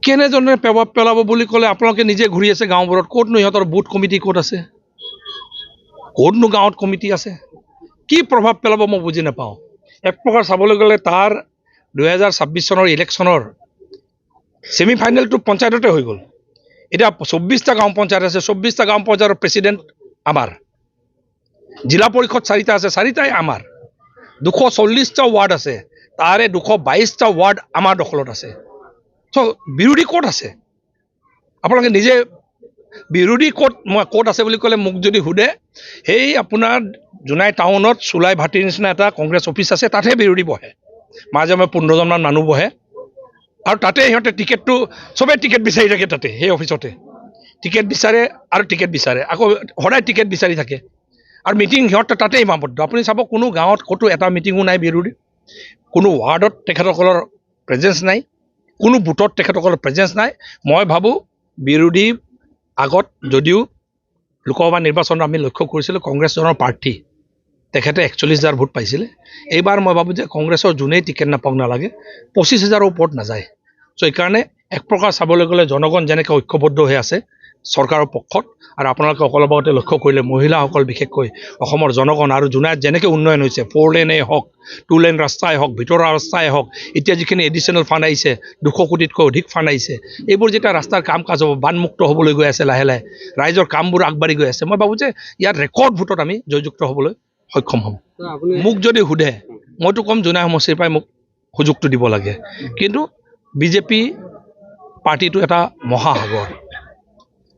কেনেজনে পেলাব বুলি ক'লে আপোনালোকে নিজে ঘূৰি আছে গাঁওবোৰত, ক'তনো ইহঁতৰ বুথ কমিটি ক'ত আছে, ক'তনো গাঁৱত কমিটি আছে, কি প্ৰভাৱ পেলাব মই বুজি নাপাওঁ। এক প্ৰকাৰ চাবলৈ গ'লে তাৰ 2026 চনৰ ইলেকশ্যনৰ ছেমি ফাইনেলটো পঞ্চায়ততে হৈ গ'ল। এতিয়া 24টা গাঁও পঞ্চায়ত আছে, 24টা গাঁও পঞ্চায়তৰ প্ৰেচিডেণ্ট আমাৰ, জিলা পৰিষদ 4টা আছে, 4টাই আমাৰ, 240টা ৱাৰ্ড আছে, তাৰে 222টা ৱাৰ্ড আমাৰ দখলত আছে। চ' বিৰোধী ক'ত আছে আপোনালোকে নিজে, বিৰোধী ক'ত আছে বুলি ক'লে মোক যদি সোধে, সেই আপোনাৰ জোনাই টাউনত চুলাই ভাটিৰ নিচিনা এটা কংগ্ৰেছ অফিচ আছে, তাতহে বিৰোধী বহে, মাজে মাজে 15জনমান মানুহ বহে, আৰু তাতে সিহঁতে টিকেটটো চবেই টিকেট বিচাৰি থাকে, তাতে সেই অফিচতে টিকেট বিচাৰে আৰু টিকেট বিচাৰে, আকৌ সদায় টিকেট বিচাৰি থাকে, আৰু মিটিং সিহঁতে তাতেই সীমাবদ্ধ। আপুনি চাব কোনো গাঁৱত ক'তো এটা মিটিঙো নাই বিৰোধী, কোনো ৱাৰ্ডত তেখেতসকলৰ প্ৰেজেঞ্চ নাই, কোনো বুথত তেখেতসকলৰ প্ৰেজেঞ্চ নাই। মই ভাবোঁ বিৰোধী আগত যদিও লোকসভা নিৰ্বাচনত আমি লক্ষ্য কৰিছিলোঁ কংগ্ৰেছজনৰ প্ৰাৰ্থী তেখেতে 41,000 ভোট পাইছিলে, এইবাৰ মই ভাবোঁ যে কংগ্ৰেছৰ যোনেই টিকেট নাপাওক নালাগে 25,000ৰ ওপৰত নাযায়। চ' এইকাৰণে এক প্ৰকাৰ চাবলৈ গ'লে জনগণ যেনেকৈ ঐক্যবদ্ধ হৈ আছে চৰকাৰৰ পক্ষত, আৰু আপোনালোকে অলপ আগতে লক্ষ্য কৰিলে মহিলাসকল বিশেষকৈ অসমৰ জনগণ, আৰু জোনাইত যেনেকৈ উন্নয়ন হৈছে, 4 লেনেই হওক, 2 লেন ৰাস্তাই হওক, ভিতৰুৱা ৰাস্তাই হওক, এতিয়া যিখিনি এডিশ্যনেল ফাণ্ড আহিছে 200 কোটিতকৈ অধিক ফাণ্ড আহিছে, এইবোৰ যেতিয়া ৰাস্তাৰ কাম কাজ হ'ব, বানমুক্ত হ'বলৈ গৈ আছে লাহে লাহে, ৰাইজৰ কামবোৰ আগবাঢ়ি গৈ আছে, মই ভাবোঁ যে ইয়াত ৰেকৰ্ড ভোটত আমি জয়যুক্ত হ'বলৈ সক্ষম হ'ম। মোক যদি সোধে মইতো ক'ম জোনাই সমষ্টিৰ পৰাই মোক সুযোগটো দিব লাগে, কিন্তু বিজেপি পাৰ্টিটো এটা মহাসাগৰ,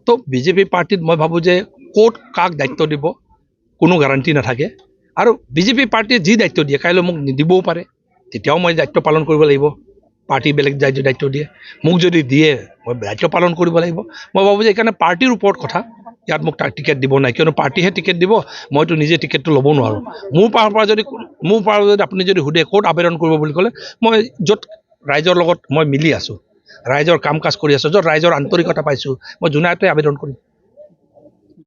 তো বিজেপি পাৰ্টিত মই ভাবোঁ যে ক'ত কাক দায়িত্ব দিব কোনো গেৰাণ্টি নাথাকে, আৰু বিজেপি পাৰ্টিয়ে যি দায়িত্ব দিয়ে কাইলৈ মোক নিদিবও পাৰে, তেতিয়াও মই দায়িত্ব পালন কৰিব লাগিব। পাৰ্টি বেলেগ দায়িত্ব দিয়ে, মোক যদি দিয়ে মই দায়িত্ব পালন কৰিব লাগিব। মই ভাবোঁ যে এইকাৰণে পাৰ্টিৰ ওপৰত কথা, ইয়াত মোক টিকেট দিব নাই, কিয়নো পাৰ্টিহে টিকেট দিব, মইতো নিজে টিকেটটো ল'ব নোৱাৰোঁ। মোৰ পৰা যদি আপুনি যদি সোধে ক'ত আবেদন কৰিব বুলি ক'লে, মই য'ত ৰাইজৰ লগত মই মিলি আছোঁ, ৰাইজৰ কাম কাজ কৰি আছোঁ, য'ত ৰাইজৰ আন্তৰিকতা পাইছোঁ, মই জোনাইতে আবেদন কৰিম।